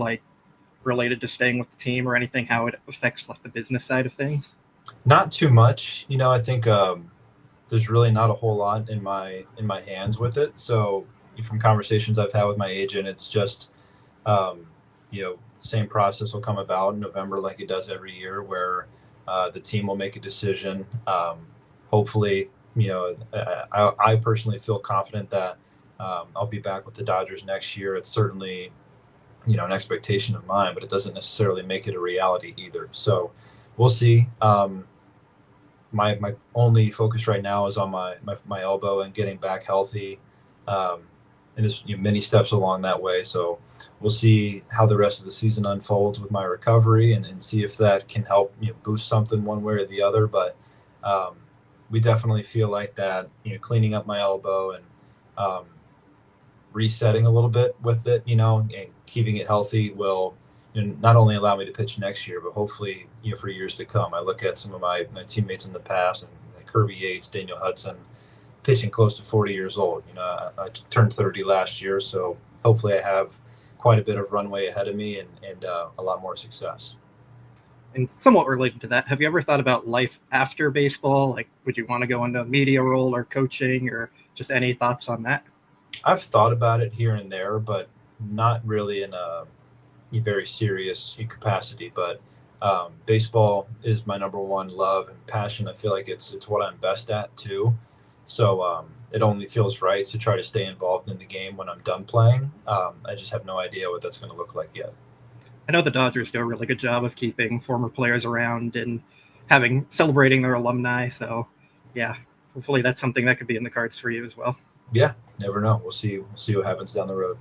related to staying with the team or anything, how it affects the business side of things? Not too much. I think there's really not a whole lot in my hands with it. So from conversations I've had with my agent, it's just, the same process will come about in November like it does every year, where The team will make a decision. Hopefully, I personally feel confident that I'll be back with the Dodgers next year. It's certainly, an expectation of mine, but it doesn't necessarily make it a reality either. So we'll see. My only focus right now is on my elbow and getting back healthy. Um, and there's many steps along that way. So we'll see how the rest of the season unfolds with my recovery and see if that can help boost something one way or the other. But um, we definitely feel like that, cleaning up my elbow and um, resetting a little bit with it, and keeping it healthy will not only allow me to pitch next year, but hopefully, for years to come. I look at some of my teammates in the past, and like Kirby Yates, Daniel Hudson, pitching close to 40 years old. I turned 30 last year, so hopefully I have quite a bit of runway ahead of me and a lot more success. And somewhat related to that, have you ever thought about life after baseball? Like, would you want to go into a media role or coaching, or just any thoughts on that? I've thought about it here and there, but not really in a very serious capacity. But baseball is my number one love and passion. I feel like it's what I'm best at too. So it only feels right to try to stay involved in the game when I'm done playing. I just have no idea what that's going to look like yet. I know the Dodgers do a really good job of keeping former players around and celebrating their alumni. So, yeah, hopefully that's something that could be in the cards for you as well. Yeah, never know. We'll see. We'll see what happens down the road.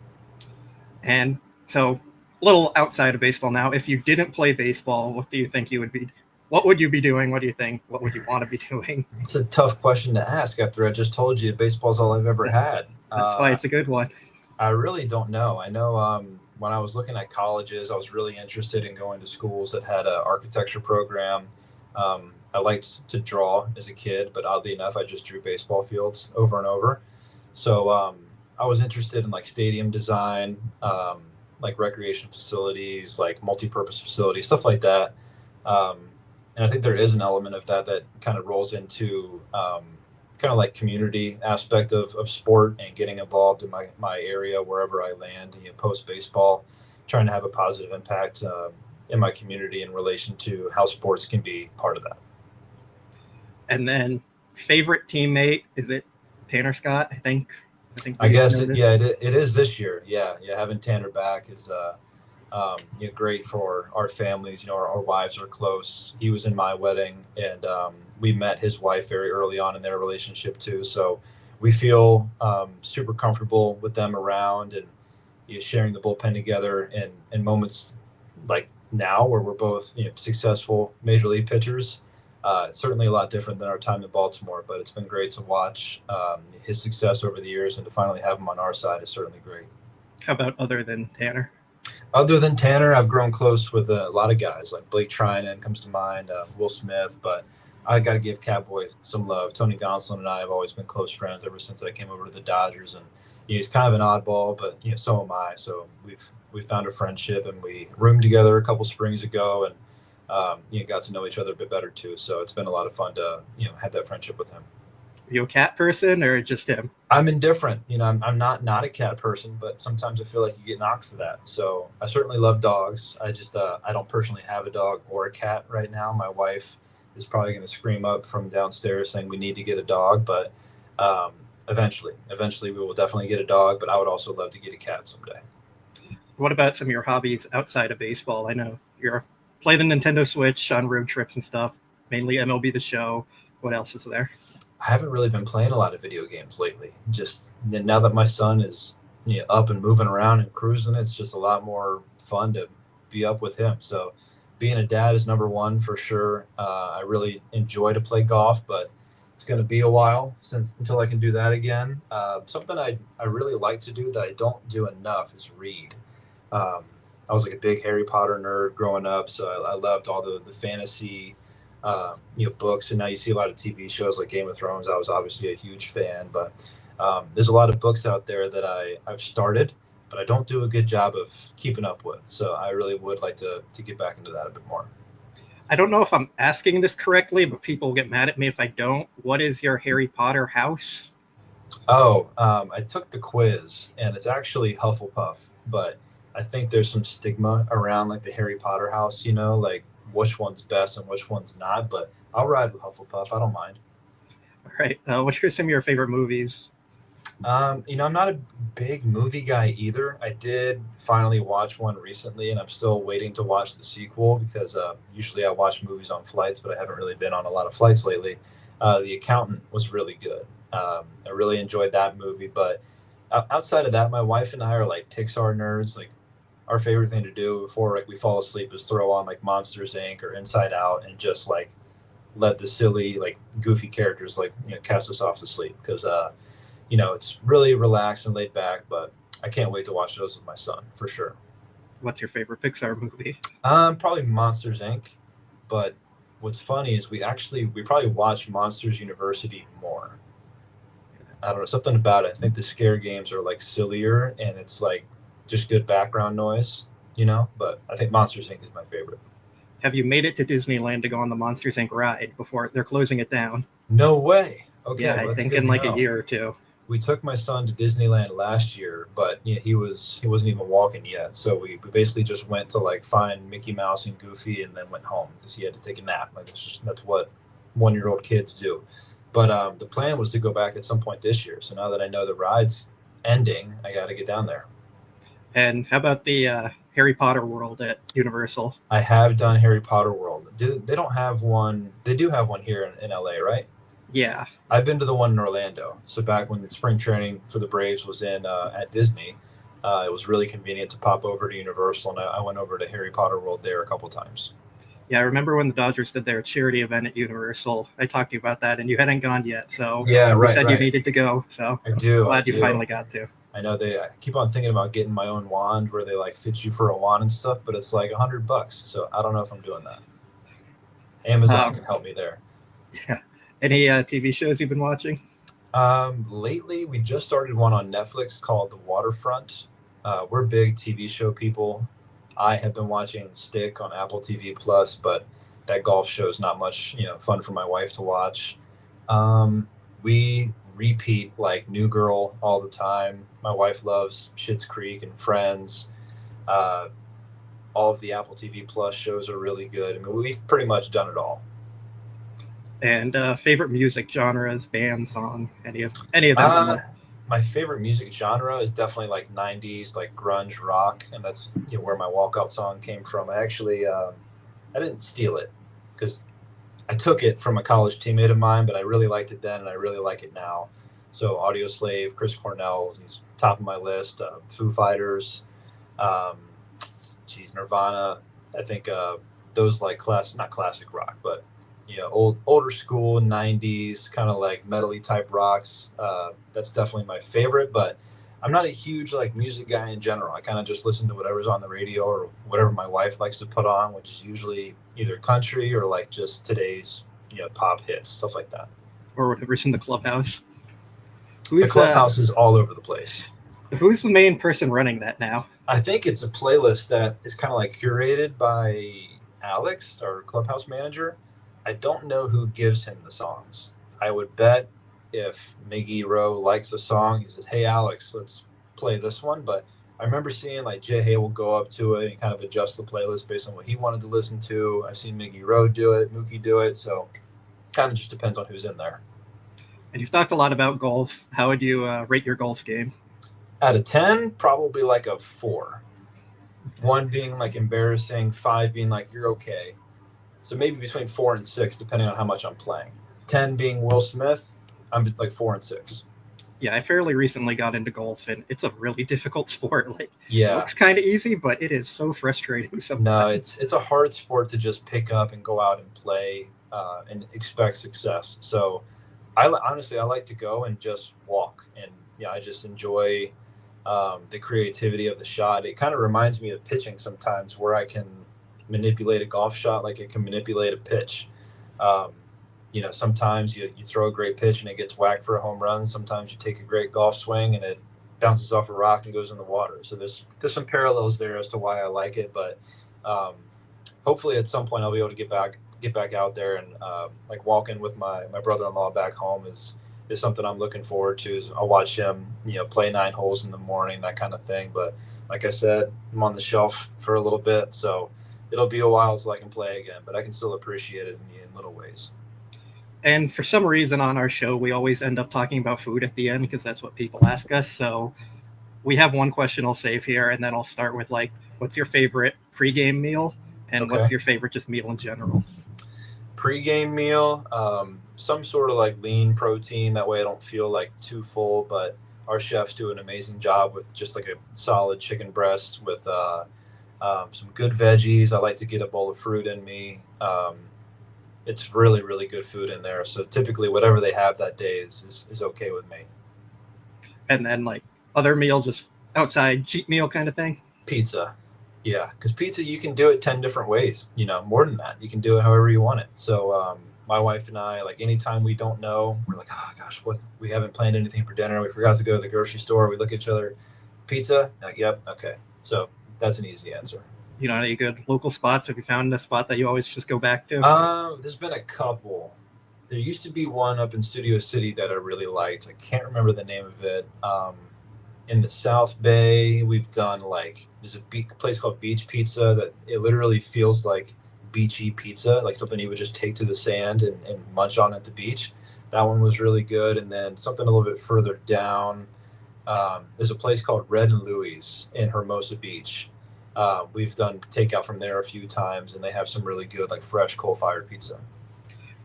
And so, a little outside of baseball now. If you didn't play baseball, what do you think you would be? What would you be doing? What do you think? What would you want to be doing? It's a tough question to ask after I just told you baseball's all I've ever had. That's why it's a good one. I really don't know. I know when I was looking at colleges, I was really interested in going to schools that had an architecture program. I liked to draw as a kid, but oddly enough, I just drew baseball fields over and over. So I was interested in like stadium design, like recreation facilities, like multi-purpose facilities, stuff like that. And I think there is an element of that kind of rolls into kind of like community aspect of sport and getting involved in my area wherever I land, post baseball, trying to have a positive impact in my community in relation to how sports can be part of that. And then favorite teammate, is it Tanner Scott? I guess it is this year. Yeah, having Tanner back is great for our families. Our wives are close. He was in my wedding, and we met his wife very early on in their relationship too. So we feel super comfortable with them around and sharing the bullpen together. And in moments like now, where we're both successful major league pitchers, it's certainly a lot different than our time in Baltimore. But it's been great to watch his success over the years, and to finally have him on our side is certainly great. How about other than Tanner? Other than Tanner, I've grown close with a lot of guys, like Blake Trinan comes to mind, Will Smith, but I got to give Catboy some love. Tony Gonsolin and I have always been close friends ever since I came over to the Dodgers, and he's kind of an oddball, but so am I. So we've found a friendship, and we roomed together a couple springs ago, and got to know each other a bit better too. So it's been a lot of fun to have that friendship with him. Are you a cat person or just him? I'm indifferent. I'm not a cat person, but sometimes I feel like you get knocked for that. So I certainly love dogs. I just I don't personally have a dog or a cat right now. My wife is probably going to scream up from downstairs saying we need to get a dog, but eventually we will definitely get a dog. But I would also love to get a cat someday. What about some of your hobbies outside of baseball? I know you're play the Nintendo Switch on road trips and stuff, mainly MLB The Show. What else is there? I haven't really been playing a lot of video games lately. Just now that my son is up and moving around and cruising, it's just a lot more fun to be up with him. So being a dad is number one for sure. I really enjoy to play golf, but it's going to be a while until I can do that again. Something I really like to do that I don't do enough is read. I was like a big Harry Potter nerd growing up, so I loved all the fantasy books, and now you see a lot of TV shows like Game of Thrones. I was obviously a huge fan, but there's a lot of books out there that I've started, but I don't do a good job of keeping up with. So I really would like to get back into that a bit more. I don't know if I'm asking this correctly, but people will get mad at me if I don't. What is your Harry Potter house? Oh, I took the quiz, and it's actually Hufflepuff, but I think there's some stigma around like the Harry Potter house, like which one's best and which one's not, but I'll ride with Hufflepuff. I don't mind. All right. What are some of your favorite movies? I'm not a big movie guy either. I did finally watch one recently, and I'm still waiting to watch the sequel because usually I watch movies on flights, but I haven't really been on a lot of flights lately. The Accountant was really good. I really enjoyed that movie, but outside of that, my wife and I are like Pixar nerds. Like our favorite thing to do before like we fall asleep is throw on like Monsters Inc. or Inside Out and just like let the silly like goofy characters like cast us off to sleep because it's really relaxed and laid back, but I can't wait to watch those with my son for sure. What's your favorite Pixar movie? Probably Monsters Inc. But what's funny is we probably watch Monsters University more. I don't know, something about it. I think the scare games are like sillier and it's like just good background noise, but I think Monsters Inc. is my favorite. Have you made it to Disneyland to go on the Monsters Inc. ride before they're closing it down? No way. Okay, Yeah, I think in like a year or two. We took my son to Disneyland last year, but he wasn't even walking yet. So we basically just went to like find Mickey Mouse and Goofy, and then went home because he had to take a nap. Like that's what 1-year-old kids do. But the plan was to go back at some point this year. So now that I know the ride's ending, I got to get down there. And how about the Harry Potter World at Universal? I have done Harry Potter World. They don't have one. They do have one here in LA, right? Yeah. I've been to the one in Orlando. So back when the spring training for the Braves was in at Disney, it was really convenient to pop over to Universal, and I went over to Harry Potter World there a couple times. Yeah, I remember when the Dodgers did their charity event at Universal. I talked to you about that, and you hadn't gone yet. So yeah, right. You said right. You needed to go. So I do. Glad you finally got to. I know I keep on thinking about getting my own wand where they like fit you for a wand and stuff, but it's like $100. So I don't know if I'm doing that. Amazon can help me there. Yeah. Any TV shows you've been watching? Lately, we just started one on Netflix called The Waterfront. We're big TV show people. I have been watching Stick on Apple TV Plus, but that golf show is not much, fun for my wife to watch. We repeat like New Girl all the time. My wife loves Schitt's Creek and Friends. All of the Apple TV Plus shows are really good. I mean, we've pretty much done it all. And favorite music genres, band, song, any of them? My favorite music genre is definitely like 90s, like grunge rock, and that's where my walkout song came from. I actually I didn't steal it because I took it from a college teammate of mine, but I really liked it then and I really like it now. So Audio Slave, Chris Cornell, he's top of my list. Foo Fighters, Nirvana. I think those like not classic rock, but older school 90s kind of like metally type rocks. That's definitely my favorite, but I'm not a huge like music guy in general. I kind of just listen to whatever's on the radio or whatever my wife likes to put on, which is usually either country or like just today's pop hits, stuff like that, or whatever's in the clubhouse. The clubhouse is all over the place. Who's the main person running that now? I think it's a playlist that is kind of like curated by Alex, our clubhouse manager. I don't know who gives him the songs. I would bet if Miggy Rowe likes a song, he says, "Hey, Alex, let's play this one." But I remember seeing like Jay Hay will go up to it and kind of adjust the playlist based on what he wanted to listen to. I've seen Miggy Rowe do it, Mookie do it. So kind of just depends on who's in there. And you've talked a lot about golf. How would you rate your golf game? Out of 10, probably like a 4. 1 being like embarrassing, 5 being like you're okay. So maybe between 4 and 6, depending on how much I'm playing. 10 being Will Smith, I'm like 4 and 6. Yeah, I fairly recently got into golf, and it's a really difficult sport. It looks kind of easy, but it is so frustrating sometimes. No, it's a hard sport to just pick up and go out and play and expect success. So I like to go and just walk, and I just enjoy the creativity of the shot. It kind of reminds me of pitching sometimes, where I can manipulate a golf shot like it can manipulate a pitch. Sometimes you throw a great pitch and it gets whacked for a home run. Sometimes you take a great golf swing and it bounces off a rock and goes in the water. So there's some parallels there as to why I like it. But hopefully at some point I'll be able to get back out there and like walking with my brother-in-law back home is something I'm looking forward to. Is I'll watch him play 9 holes in the morning, that kind of thing. But like I said, I'm on the shelf for a little bit, so it'll be a while till I can play again, but I can still appreciate it in little ways. And for some reason on our show, we always end up talking about food at the end because that's what people ask us. So we have one question I'll save here, and then I'll start with like, what's your favorite pregame meal, and Okay. what's your favorite just meal in general? Pre-game meal, some sort of like lean protein. That way I don't feel like too full, but our chefs do an amazing job with just like a solid chicken breast with some good veggies. I like to get a bowl of fruit in me. It's really, really good food in there. So typically whatever they have that day is okay with me. And then like other meal, just outside cheat meal kind of thing. Pizza. Yeah, because pizza, you can do it 10 different ways, more than that. You can do it however you want it. So my wife and I, like anytime we don't know, we're like, oh gosh, we haven't planned anything for dinner. We forgot to go to the grocery store. We look at each other, pizza? Like, yep, okay. So that's an easy answer. Any good local spots? Have you found a spot that you always just go back to? There's been a couple. There used to be one up in Studio City that I really liked. I can't remember the name of it. In the South Bay, we've done there's a place called Beach Pizza that it literally feels like beachy pizza, like something you would just take to the sand and munch on at the beach. That one was really good. And then something a little bit further down, there's a place called Red and Louie's in Hermosa Beach. We've done takeout from there a few times, and they have some really good, like fresh coal-fired pizza.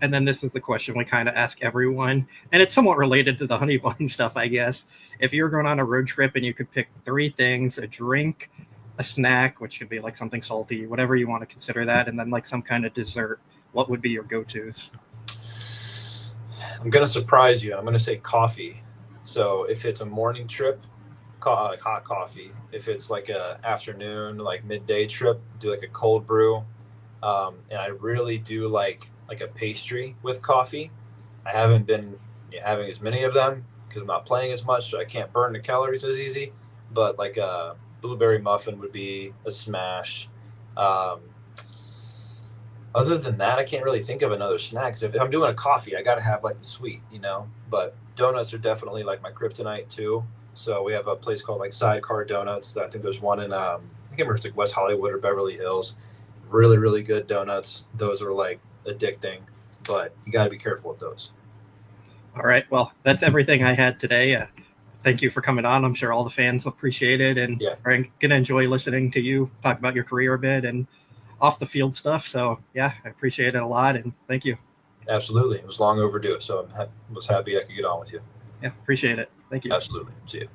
And then this is the question we kind of ask everyone, and it's somewhat related to the honey bun stuff, I guess. If you were going on a road trip and you could pick three things, a drink, a snack, which could be like something salty, whatever you want to consider that, and then like some kind of dessert, what would be your go-tos? I'm going to surprise you. I'm going to say coffee. So if it's a morning trip, like hot coffee. If it's like a afternoon, like midday trip, do like a cold brew. And I really do like a pastry with coffee. I haven't been having as many of them because I'm not playing as much, so I can't burn the calories as easy. But like a blueberry muffin would be a smash. Other than that, I can't really think of another snack. 'Cause if I'm doing a coffee, I got to have like the sweet, But donuts are definitely like my kryptonite too. So we have a place called like Sidecar Donuts. I think there's one in I can't remember if it's like West Hollywood or Beverly Hills. Really, really good donuts. Those are like addicting, but you got to be careful with those. All right. Well, that's everything I had today. Thank you for coming on. I'm sure all the fans appreciate it and are going to enjoy listening to you talk about your career a bit and off the field stuff. So, yeah, I appreciate it a lot, and thank you. Absolutely. It was long overdue, so I was happy I could get on with you. Yeah, appreciate it. Thank you. Absolutely. See you.